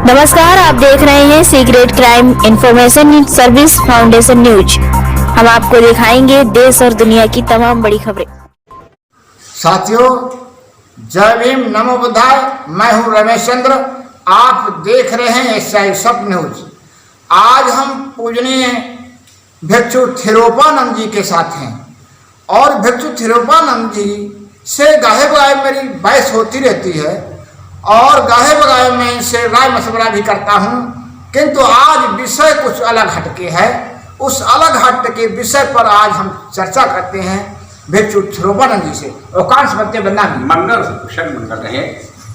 नमस्कार, आप देख रहे हैं secret crime information service foundation news. हम आपको दिखाएंगे देश और दुनिया की तमाम बड़ी खबरें। साथियों, जय भीम, नमो बुद्धाय। मैं हूं रमेश चंद्र। आप देख रहे हैं SI सब न्यूज। आज हम पूजनीय भिक्षु थिरुपानंद जी के साथ हैं और भिक्षु थिरुपानंद जी से गाहे बगाए मेरी बहस होती रहती है और गाहे बगाए मैं इनसे राय मशवरा भी करता हूं, किंतु आज विषय कुछ अलग हटके है। उस अलग हटके विषय पर आज हम चर्चा करते हैं भिक्षु थिरुपानंद जी से। औकांश बच्चे बन्ना मंगल कुशल मंगल रहे,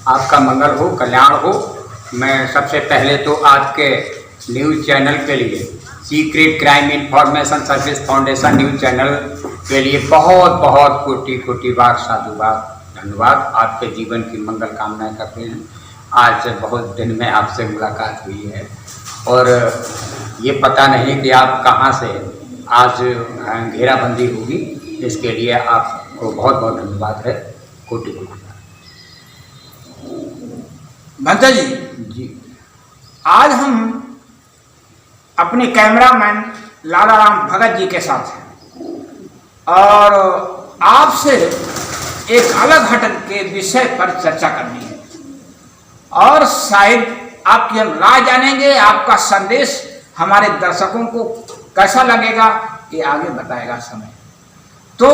आपका मंगल हो, कल्याण हो। मैं सबसे पहले तो आज के न्यूज़ चैनल के लिए secret crime information service foundation news channel के लिए बहुत बहुत कोटि कोटि बार साधुवाद, धन्यवाद। आपके जीवन की मंगल कामनाएं करते हैं। आज बहुत दिन में आपसे मुलाकात हुई है और ये पता नहीं कि आप कहाँ से आज घेराबंदी होगी, इसके लिए आपको बहुत बहुत धन्यवाद है। कोटि कोटि भंता जी, आज हम अपने कैमरामैन लालाराम भगत जी के साथ हैं और आपसे एक अलग हटक के विषय पर चर्चा करनी है और शायद आपकी हम राय जानेंगे। आपका संदेश हमारे दर्शकों को कैसा लगेगा ये आगे बताएगा समय। तो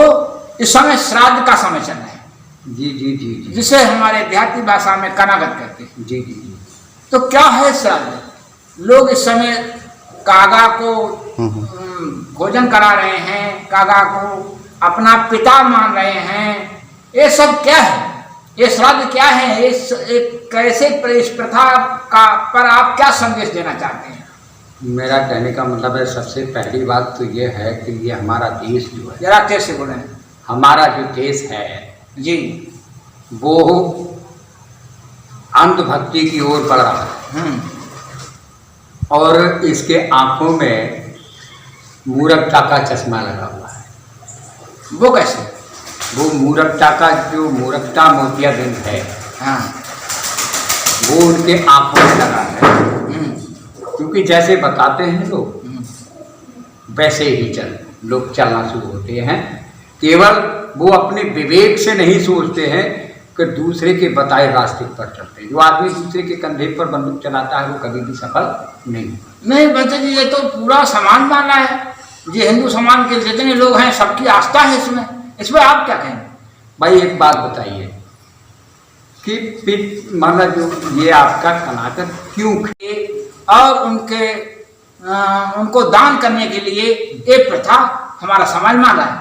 इस समय श्राद्ध का समय चल रहा है। जी जी जी जी, जिसे हमारे देहाती भाषा में कनागत कहते हैं। जी जी जी। तो क्या है श्राद्ध? लोग इस समय कागा को भोजन करा रहे हैं, कागा को अपना पिता मान रहे हैं। ये सब क्या है? ये श्राद्ध क्या है? कैसे इस प्रथा का पर आप क्या संदेश देना चाहते हैं? मेरा कहने का मतलब है, सबसे पहली बात तो ये है कि ये हमारा देश जो है, जरा तेज से बोलें। हमारा जो देश है जी, वो अंधभक्ति की ओर बढ़ रहा है और इसके आंखों में मूर्खता का चश्मा लगा हुआ है। वो कैसे? वो मूर्खता का जो मूर्खता मोतिया बिंद है, हाँ, वो उनके आंखों में लगा है। क्योंकि जैसे बताते हैं लोग वैसे ही लोग चलना शुरू होते हैं। केवल वो अपने विवेक से नहीं सोचते हैं कि दूसरे के बताए रास्ते पर चलते हैं। जो आदमी दूसरे के कंधे पर बंदूक चलाता है वो कभी भी सफल नहीं। बच्चे जी, ये तो पूरा समाज माना है। ये हिंदू समाज के जितने लोग हैं सबकी आस्था है इसमें आप क्या कहें? भाई एक बात बताइए कि मतलब जो ये आपका कनाकत क्यों और उनको दान करने के लिए एक प्रथा हमारा समाज मान रहा है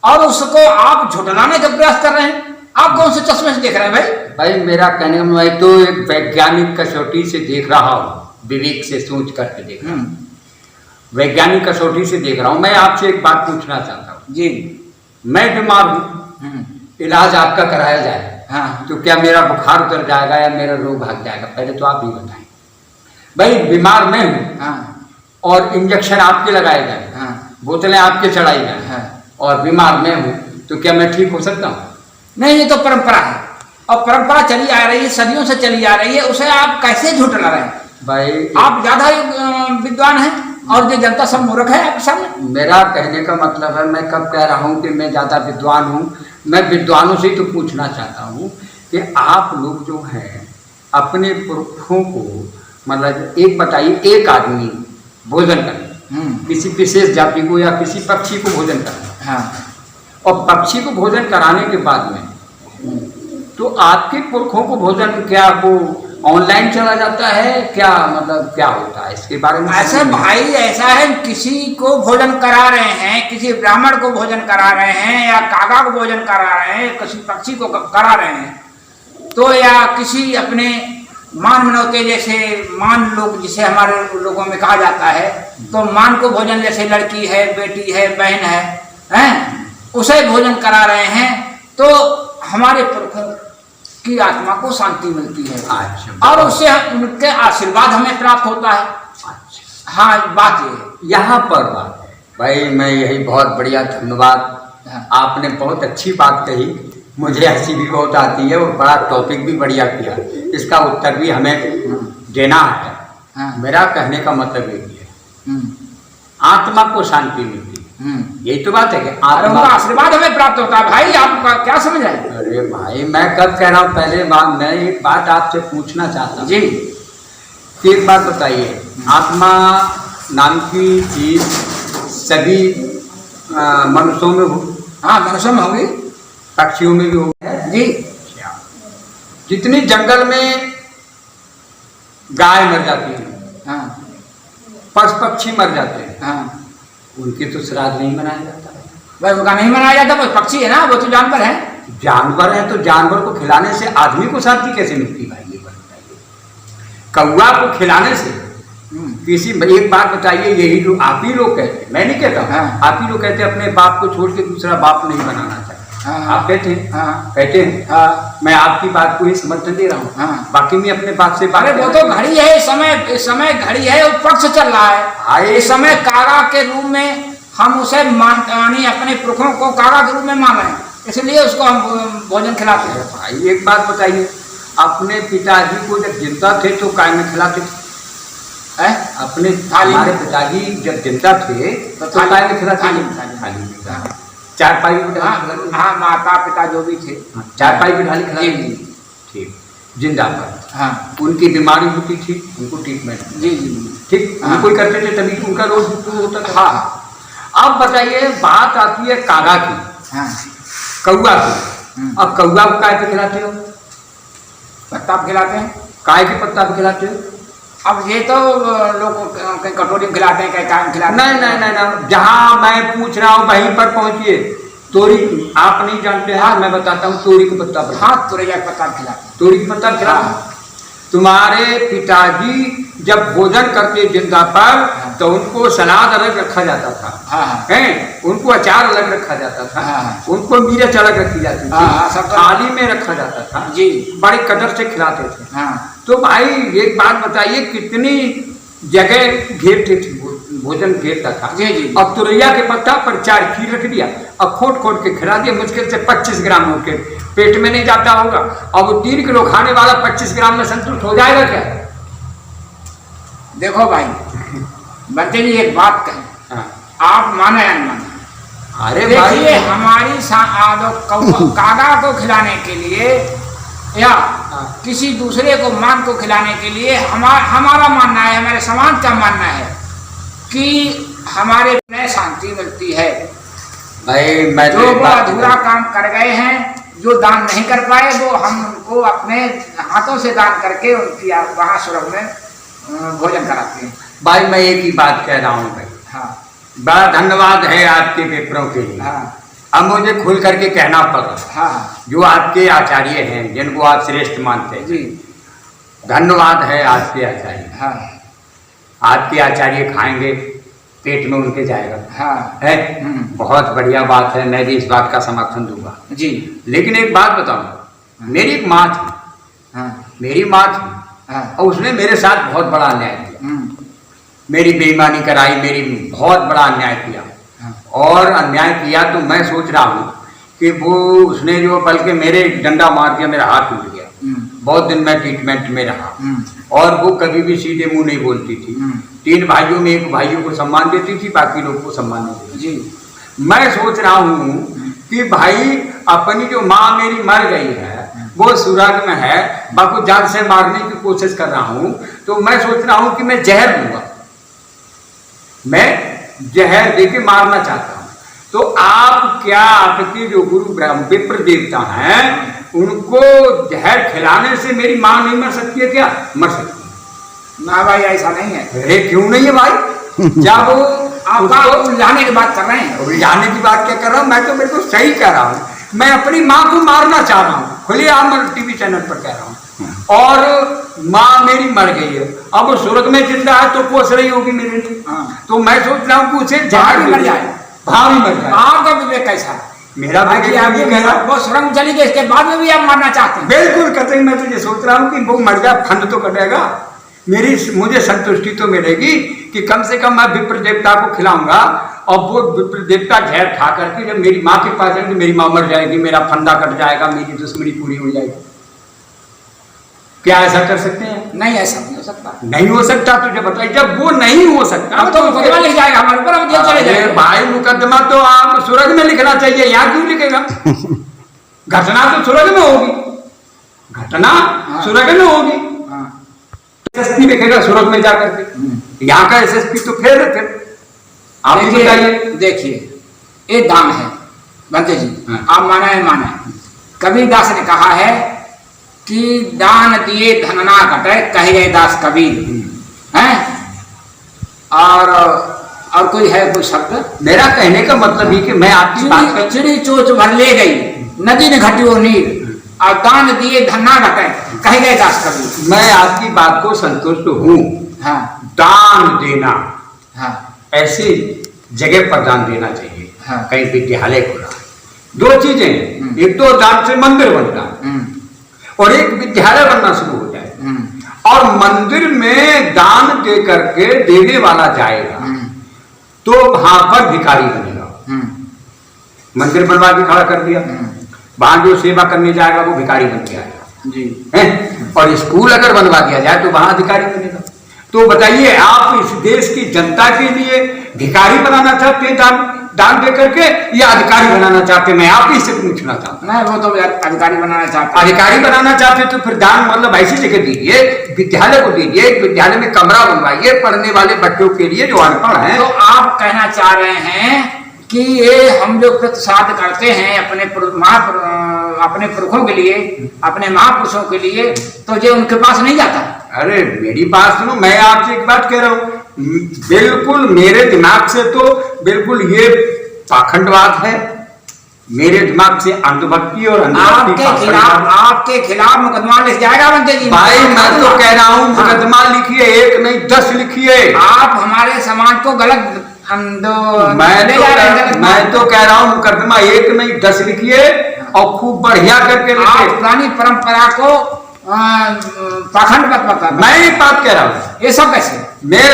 और उसको आप झुठलाने का प्रयास कर रहे हैं। आप कौन से चश्मे से देख रहे हैं? भाई मेरा कहने का मैं तो एक वैज्ञानिक कसौटी से देख रहा हूँ, विवेक से सोच करके देख रहा हूँ, वैज्ञानिक कसौटी से देख रहा हूँ। मैं आपसे एक बात पूछना चाहता हूँ। जी, मैं बीमार हूँ, इलाज आपका कराया जाए, हाँ, तो क्या मेरा बुखार उतर जाएगा या मेरा रोग भाग जाएगा? पहले तो आप ही बताएं। भाई बीमार मैं हूँ, हाँ, और इंजेक्शन आपके लगाए जाए, हाँ, बोतलें आपके चढ़ाई जाए, हाँ, और बीमार मैं हूँ, तो क्या मैं ठीक हो सकता हूँ? नहीं, ये तो परंपरा है और परंपरा चली आ रही है, सदियों से चली आ रही है। उसे आप कैसे झुठला रहे हैं? भाई आप ज्यादा विद्वान हैं और जो जनता सब मूर्ख है आपके सामने। मेरा कहने का मतलब है, मैं कब कह रहा हूँ कि मैं ज़्यादा विद्वान हूँ? मैं विद्वानों से तो पूछना चाहता हूँ कि आप लोग जो हैं अपने पुरखों को, मतलब एक बताइए, एक आदमी भोजन करे, किसी विशेष जाति को या किसी पक्षी को भोजन करे, हाँ, और पक्षी को भोजन कराने के बाद में तो आपके पुरखों को भोजन क्या वो ऑनलाइन चला जाता है? क्या मतलब क्या होता है इसके बारे में? ऐसा भाई, ऐसा है, किसी को भोजन करा रहे हैं, किसी ब्राह्मण को भोजन करा रहे हैं या कागा को भोजन करा रहे हैं, किसी पक्षी को करा रहे हैं, तो या किसी अपने मान मनौते जैसे मान लोग जिसे हमारे लोगों में कहा जाता है, तो मान को भोजन जैसे लड़की है, बेटी है, बहन है, उसे भोजन करा रहे हैं, तो हमारे पुरखों की आत्मा को शांति मिलती है। अच्छा, और उससे उनके आशीर्वाद हमें प्राप्त होता है। अच्छा, हाँ, बात ये है। यहाँ पर बात है भाई, मैं यही बहुत बढ़िया, धन्यवाद। आपने बहुत अच्छी बात कही। मुझे हंसी भी बहुत आती है और बड़ा टॉपिक भी बढ़िया किया, इसका उत्तर भी हमें देना है। हाँ। मेरा कहने का मतलब यही है, हम्म, आत्मा को शांति मिलती है। यही तो बात है कि अरे उनका आशीर्वाद हमें प्राप्त होता है भाई, आप क्या समझ रहे हैं? अरे भाई मैं कब कह रहा हूँ, पहले मैं एक बात आपसे पूछना चाहता हूँ जी। एक बात बताइए, आत्मा नाम की चीज सभी मनुष्यों में हो, हाँ मनुष्य में होगी पक्षियों में भी हो जी। जितनी जंगल में गाय मर जाती है, हाँ पशु पक्षी मर जाते हैं, हाँ उनके तो श्राद्ध नहीं मनाया जाता। भाई उनका नहीं मनाया जाता, वो पक्षी है ना, वो तो जानवर है। जानवर है तो जानवर को खिलाने से आदमी को शांति कैसे मिलती भाई, ये बताइए। कौआ को खिलाने से किसी, एक बात बताइए, यही जो आप ही लोग कहते हैं, मैं नहीं कहता, हाँ। आप ही लोग कहते हैं अपने बाप को छोड़ के दूसरा बाप नहीं बनाना चाहिए। हाँ। आप कहते हैं, हाँ। कहते हैं, हाँ। मैं आपकी बात को ही समर्थन दे रहा हूँ। हाँ। बाकी मैं अपने बाप से अरे वो तो घड़ी है, समय घड़ी है, वो पक्ष चल रहा है। इस समय कागा के रूप में हम उसे यानी अपने पुरखों को कागा के रूप में मान रहे हैं, इसलिए उसको हम भोजन खिलाते हैं। भाई एक बात बताइए, अपने पिताजी को जब जिंदा थे तो काय में खिलाते थे? अपने हमारे पिताजी जब जिंदा थे तो काय में खिलाते थे? चारपाई पे ढाली, हाँ माता पिता जो भी थे चारपाई पे ढाली खिलाते थे। ठीक, जिंदा पर हाँ उनकी बीमारी होती थी, उनको ट्रीटमेंट जी जी ठीक हाँ। उनको ही करते थे, तभी तो उनका रोज होता था। हाँ। अब बताइए, बात आती है कागा की, हाँ कौआ की। अब कौआ को काय पे खिलाते हो? पत्ता खिलाते हैं। काय के पत्ता पे खिलाते हो? अब ये तो लोग कहीं कटोरी में खिलाते हैं, कहीं काय में खिलाते हैं। नहीं, जहाँ मैं पूछ रहा हूँ वहीं पर पहुंचिए। तोरी आप नहीं जानते हैं, मैं बताता हूँ, तोरी के पत्ता पर। हाँ तुरैया के पत्ता खिलाते हैं। तोरी के पत्ता खिलाते हैं। तुम्हारे पिताजी जब भोजन करते जिंदा पर तो उनको सलाद अलग रखा जाता था, हाँ। हैं? उनको अचार अलग रखा जाता था, हाँ। उनको उनको मिर्च अलग रखी जाती हाँ, थी, सब थाली में रखा जाता था जी, बड़े कदर से खिलाते थे। हाँ। तो भाई एक बात बताइए, कितनी जगह घेरते थे, भोजन घेरता था। जी जी। अब तुरैया के पत्ता पर 4 खीर रख दिया, अब खोट के खिला दिया, मुश्किल से 25 ग्राम होके पेट में नहीं जाता होगा। अब 3 किलो खाने वाला 25 ग्राम में संतुष्ट हो जाएगा क्या? देखो भाई बच्चे जी एक बात कहें, हाँ। आप माने या नहीं माने, अरे देखिए भाई हमारी कागा को खिलाने के लिए या किसी दूसरे को मान को खिलाने के लिए हमारा मानना है, हमारे समाज का मानना है कि हमारे में शांति मिलती है। भाई मैं जो वो अधूरा काम कर गए हैं, जो दान नहीं कर पाए, वो हम उनको अपने हाथों से दान करके उनकी वहाँ स्वर्ग में भोजन कराते हैं। भाई मैं एक ही बात कह रहा हूँ भाई, हाँ बड़ा धन्यवाद है आपके पेपरों के लिए। हाँ अब मुझे खुल करके कहना पड़ रहा है, हाँ जो आपके आचार्य हैं जिनको आप श्रेष्ठ मानते हैं, जी धन्यवाद है आपके आचार्य। हाँ आपके आचार्य खाएंगे पेट में उनके जाएगा, हाँ है बहुत बढ़िया बात है, मैं भी इस बात का समर्थन दूंगा जी। लेकिन एक बात बताऊं, मेरी एक माँ थी, हाँ मेरी माँ थी हाँ और उसने मेरे साथ बहुत बड़ा अन्याय किया, मेरी बेईमानी कराई, मेरी बहुत बड़ा अन्याय किया। और अन्याय किया तो मैं सोच रहा हूँ कि वो उसने जो, बल्कि मेरे डंडा मार दिया, मेरा हाथ टूट गया, बहुत दिन मैं ट्रीटमेंट में रहा। और वो कभी भी सीधे मुंह नहीं बोलती थी, 3 भाइयों में 1 भाइयों को सम्मान देती थी, बाकी लोग को सम्मान नहीं देती जी। मैं सोच रहा हूँ कि भाई अपनी जो माँ मेरी मर गई है वो स्वर्ग में है, बाकी जान से मारने की कोशिश कर रहा हूँ, तो मैं सोच रहा हूँ कि मैं जहर दूंगा, मैं जहर देके मारना चाहता हूँ। तो आप क्या, आपके जो गुरु ब्रह्म विप्र देवता हैं उनको जहर खिलाने से मेरी माँ नहीं मर सकती है क्या? मर सकती है ना भाई, ऐसा नहीं है। अरे क्यों नहीं है भाई? जब आप उलझाने की बात कर रहे हैं। उलझाने की बात क्या कर रहा हूँ, मैं तो बिल्कुल सही कह रहा हूँ। मैं अपनी माँ को मारना चाह रहा हूँ, खुलेआम टीवी चैनल पर कह रहा हूँ। और माँ मेरी मर गई है, अब वो स्वर्ग में जिंदा है तो पोस रही होगी मेरे लिए। तो मैं सोच रहा हूँ कि उसे भाव भी मर जाए, भाव भी मर जाए। आपका विवेक कैसा है? मेरा वो सुरंग चली गई, इसके बाद में भी आप मारना चाहते हैं? बिल्कुल कतई, मैं तो ये सोच रहा हूँ कि वो मर जाए, फंड तो कटेगा, मुझे संतुष्टि तो मिलेगी कि कम से कम मैं विप्र देवता को खिलाऊंगा। और वो विप्र देवता जहर खा करके जब मेरी माँ के पास जाएगी, मेरी माँ मर जाएगी, मेरा फंदा कट जाएगा, मेरी दुश्मनी पूरी हो जाएगी। क्या ऐसा कर सकते हैं? नहीं, ऐसा नहीं। सकता। नहीं हो सकता तुझे बताइए, जब वो नहीं हो सकता अब तो मुकदमा लिख जाएगा हमारे ऊपर, हम जेल चले जाएंगे। भाई मुकदमा तो आप सुरग में लिखना चाहिए, यहाँ क्यों लिखेगा? घटना तो सुरग में होगी, घटना सुरग में होगी। एसएसपी लिखेगा सुरग में जाकर के, यहाँ का एसएसपी तो फिर आप ही बताइए। देखिए ये दान है बंते जी, हाँ। आप माने है माने, कबीरदास ने कहा है कि दान दिए धन ना घटे, कहे गए दास कबीर हैं। और कोई है कोई शब्द? मेरा कहने का मतलब ही कि मैं आपकी बात कर, चिड़ी चोच भर ले गई, नदी ने घटी वो नीर, और दान दिए धन ना घटे, कहे गए दास कबीर। मैं आपकी बात को संतुष्ट हूँ। हाँ दान देना, हाँ ऐसी जगह पर दान देना चाहिए। हाँ। कहीं विद्यालय खुला, दो चीजें, एक तो दान से मंदिर बनता है और एक विद्यालय बनना शुरू हो जाए, और मंदिर में दान दे करके देने वाला जाएगा तो वहां पर भिखारी बनेगा। मंदिर बनवा के खड़ा कर दिया, वहां जो सेवा करने जाएगा वो भिखारी बन जाएगा जी है। और स्कूल अगर बनवा दिया जाए तो वहां अधिकारी बनेगा। तो बताइए, आप इस देश की जनता के लिए भिखारी बनाना चाहते हैं दान दे करके, या अधिकारी बनाना चाहते हैं? मैं आप ही से पूछना चाहता हूं। नहीं, वो तो अधिकारी बनाना चाहता। अधिकारी बनाना चाहते तो फिर दान मतलब ऐसी जगह दीजिए, विद्यालय को दीजिए, विद्यालय में कमरा बनवाइए पढ़ने वाले बच्चों के लिए जो अनपढ़ हैं। तो आप कहना चाह रहे हैं कि ये हम जो प्रतिसाद करते हैं अपने पुरखों के लिए, अपने महापुरुषों के लिए, तो ये उनके पास नहीं जाता? अरे मेरी बात सुनो, मैं आपसे एक बात कह रहा हूँ, बिल्कुल मेरे दिमाग से तो बिल्कुल ये पाखंडवाद है, मेरे दिमाग से अंधभक्ति और आपके खिलाफ मुकदमा लिख जाएगा बंते जी। भाई मैं तो कह रहा हूँ मुकदमा लिखिए, 1 नहीं 10 लिखिए। आप हमारे समाज को गलत मैं तो कह रहा हूँ मुकदमा 1 नहीं 10 लिखिए और खूब बढ़िया करके लिखिए। पुरानी परंपरा को पाखंड मत बता। मैं एक बात कह रहा हूँ, ये सब कैसे?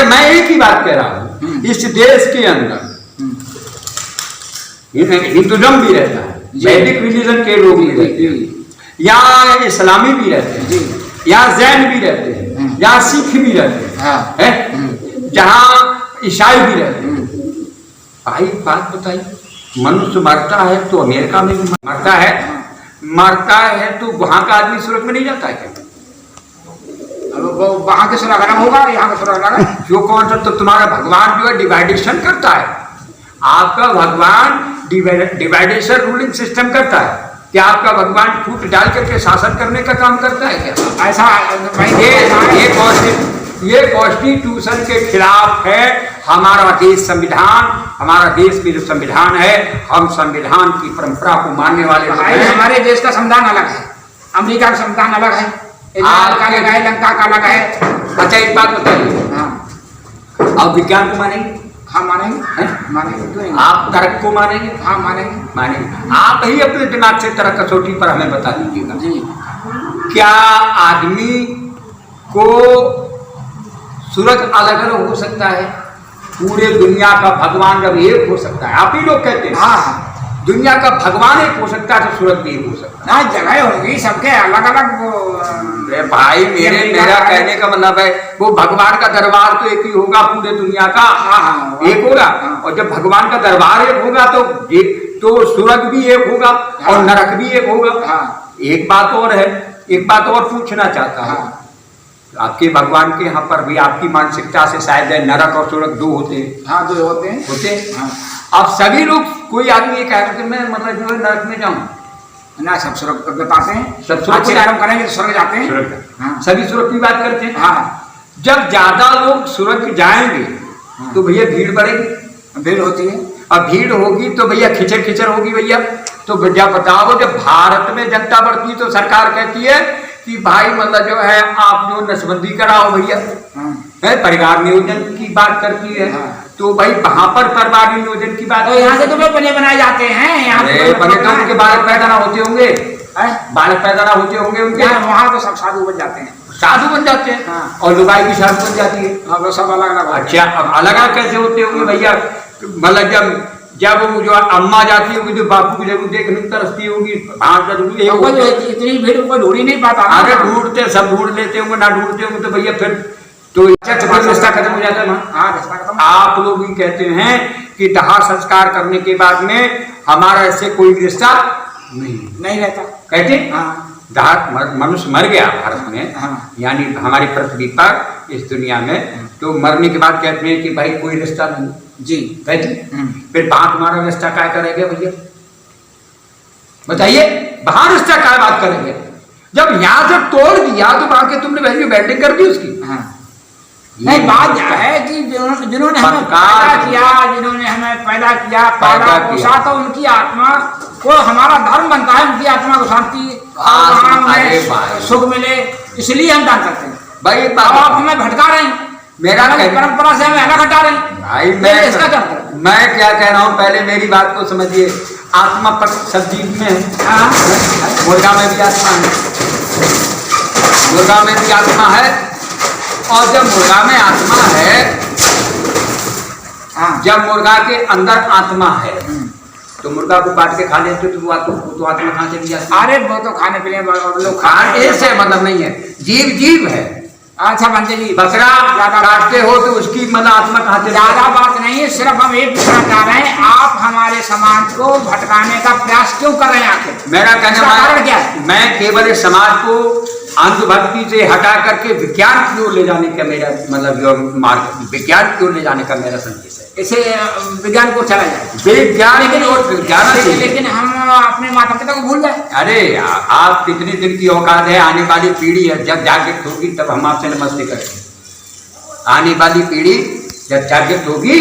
मैं एक ही बात कह रहा हूँ, इस देश के अंदर हिंदुज्म भी रहता है, वैदिक रिलीजन के लोग भी रहते हैं, यहाँ इस्लामी भी रहते हैं, यहाँ जैन भी रहते हैं, यहाँ सिख भी रहते हैं, जहाँ ईसाई भी रहते हैं। भाई बात बताइए, मनुष्य मरता है तो अमेरिका में भी मरता है तो वहां का आदमी सुरग में नहीं जाता है क्या? वहां के सुरग अलग होगा, यहाँ का सुरग अलग। जो कौन सा, तो तुम्हारा भगवान जो है डिवाइडेशन करता है, आपका भगवान डिवाइडेशन रूलिंग सिस्टम करता है। क्या आपका भगवान फूट डाल करके शासन करने का काम करता है क्या? ऐसा ये कॉन्स्टिट्यूशन के खिलाफ है। हमारा देश संविधान, हमारा देश में जो संविधान है, हम संविधान की परंपरा को मानने वाले लोग हैं। हमारे देश का संविधान अलग है, अमेरिका का संविधान अलग है, इजराइल का अलग है, लंका का अलग है। अच्छा एक बात बताइए, हाँ आप विज्ञान को मानेंगे? हाँ मानेंगे, मानेंगे। आप तर्क को मानेंगे? हाँ मानेंगे। आप ही अपने दिमाग से तर्क कसौटी पर हमें बता दीजिएगा जी। क्या आदमी को सुरग अलग अलग हो सकता है? पूरे दुनिया का भगवान जब एक हो सकता है, आप ही लोग कहते हैं हाँ दुनिया का भगवान एक हो सकता है तो सूरज भी एक हो सकता है। ना जगह होगी सबके अलग अलग। भाई मेरा कहने का मतलब है वो भगवान का दरबार तो एक ही होगा पूरे दुनिया का, एक होगा। और जब भगवान का दरबार एक होगा तो सूरज भी एक होगा और नरक भी एक होगा। एक बात और है, एक बात और पूछना चाहता हूँ, आपके भगवान के यहाँ पर भी आपकी मानसिकता से शायद नरक और सूरज दो होते हैं। हाँ दो होते हैं। हाँ। अब सभी लोग, कोई आदमी ये कह रहे थे मैं मतलब जो है नरक में जाऊं ना, सब स्वर्ग बताते हैं, सब अच्छे कर्म करेंगे तो स्वर्ग जाते हैं। हाँ। सभी स्वर्ग की बात करते हैं। हाँ। जब ज्यादा लोग स्वर्ग जाएंगे तो भैया भीड़ बढ़ेगी, भीड़ होती है। अब भीड़ होगी तो भैया खिचर होगी भैया। तो भैया बताओ, जब भारत में जनता बढ़ती तो सरकार कहती है कि भाई मतलब जो है आप जो नसबंदी कराओ भैया, है परिवार नियोजन की बात करती है। तो भाई वहां पर परिवार नियोजन की बात, तो यहाँ से तो बने बनाए जाते हैं, यहाँ बने तो उनके बालक पैदा ना होते होंगे, बालक पैदा ना होते होंगे उनके, वहाँ तो सब साधु बन जाते हैं, साधु बन जाते हैं और लुगाई की शादी बन जाती है। सब अलग अलग। अच्छा, अब अलग अलग कैसे होते होंगे भैया? मतलब जब वो जो अम्मा जाती होगी तो बापू की जरूर देखने तरसती होगी, इतनी भीड़ को ढूंढ ही नहीं पाता। अगर ढूंढते सब ढूंढ लेते होंगे, ना ढूंढते होंगे तो भैया फिर तो रिश्ता खत्म हो जाता है ना। हाँ, रिश्ता खत्म। आप लोग ही कहते हैं कि दाह संस्कार करने के बाद में हमारा इससे कोई रिश्ता नहीं रहता। कहते हाँ। दाह मनुष्य मर गया भारत में, हाँ। यानी हमारी पृथ्वी पर इस दुनिया में, तो मरने के बाद कहते हैं कि भाई कोई रिश्ता नहीं। जी। कहते फिर वहां तुम्हारा रिश्ता क्या करेंगे भैया, बताइए। वहां रिश्ता क्या बात करेंगे जब यहाँ से तोड़ दिया तो वहां के तुमने वैल्यू बैटिंग कर दी उसकी। हाँ। नहीं, बात यह है कि जिन्होंने हमें पैदा किया, जिन्होंने हमें पैदा किया, पाला पोसा, तो उनकी आत्मा को हमारा धर्म बनता है, उनकी आत्मा को शांति सुख मिले, इसलिए हम दान करते हैं भाई। आप हमें भटका रहे हैं, मेरा परंपरा से हमें अलग हटा रहे हैं भाई। मैं क्या कह रहा हूँ, पहले मेरी बात को समझिए। आत्मा पर सब जीव में है। मुर्गा में भी आत्मा है, मुर्गा में भी आत्मा है। और जब मुर्गा में आत्मा है, जब मुर्गा के अंदर आत्मा है तो मुर्गा को काट के खा लेते तो वो आत्मा कहाँ से भी आती है? अरे वो तो खाने पीने लोग खाने से मतलब नहीं है, जीव जीव है। अच्छा बंदे जी, बकरा काटते हो तो उसकी मतलब आत्मा कहाँ से? ज्यादा बात नहीं है, सिर्फ हम एक पूछना चाह रहे हैं, आप हमारे समाज को भटकाने का प्रयास क्यों कर रहे हैं आखिर? मेरा कहना क्या है? मैं केवल इस समाज को अंधभक्ति से हटा करके विज्ञान की ओर ले जाने का मेरा मतलब मार्ग, विज्ञान की ओर ले जाने का मेरा संदेश है। इसे विज्ञान को चला जाए, विज्ञान लेकिन हम अपने माता पिता को भूल जाए। अरे आप कितने दिन की औकात है, आने वाली पीढ़ी है जब जागृत होगी तब हम आपसे नमस्ते करेंगे। आने वाली पीढ़ी जब जागृत होगी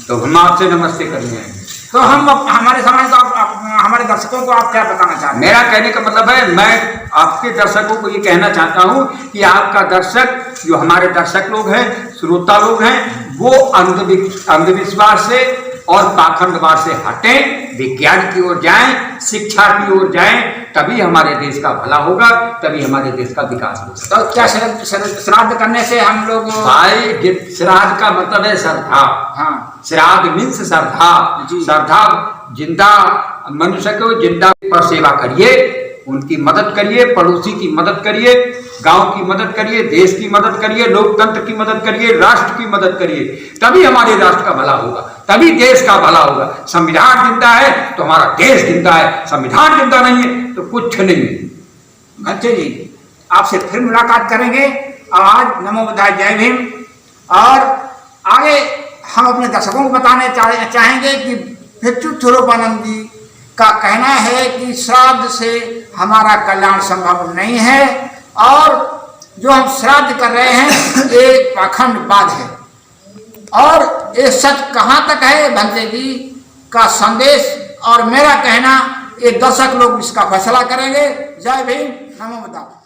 तो हम आपसे नमस्ते करेंगे। तो हम हमारे समाज को हमारे दर्शकों को आप क्या बताना चाहते हैं? मेरा कहने का मतलब है, मैं आपके दर्शकों को ये कहना चाहता हूँ कि आपका दर्शक, जो हमारे दर्शक लोग हैं, श्रोता लोग हैं, वो अंधविश्वास से और पाखंडवाद से हटें, विज्ञान की ओर जाएं, शिक्षा की ओर जाएं, तभी हमारे देश का भला होगा, तभी हमारे देश का विकास होगा। तो क्या श्राद्ध करने से हम लोग? भाई श्राद्ध का मतलब है श्रद्धा। हाँ। श्राद्ध मीन्स श्रद्धा। श्रद्धा, जिंदा मनुष्य को जिंदा पर सेवा करिए, उनकी मदद करिए, पड़ोसी की मदद करिए, गांव की मदद करिए, देश की मदद करिए, लोकतंत्र की मदद करिए, राष्ट्र की मदद करिए, तभी हमारे राष्ट्र का भला होगा, तभी देश का भला होगा। संविधान जिंदा है तो हमारा देश जिंदा है, संविधान जिंदा नहीं है तो कुछ नहीं है। अच्छा जी, आपसे फिर मुलाकात करेंगे। आज नमो बुद्धाय, जय भीम। और आगे हम अपने दर्शकों को बताने चाहेंगे कि भिक्षु स्वरूपानंद जी का कहना है कि श्राद्ध से हमारा कल्याण संभव नहीं है, और जो हम श्राद्ध कर रहे हैं ये पाखंडवाद है। और ये सच कहाँ तक है, भंते जी का संदेश और मेरा कहना, ये दर्शक लोग इसका फैसला करेंगे। जय भीम, नमो बुद्धाय।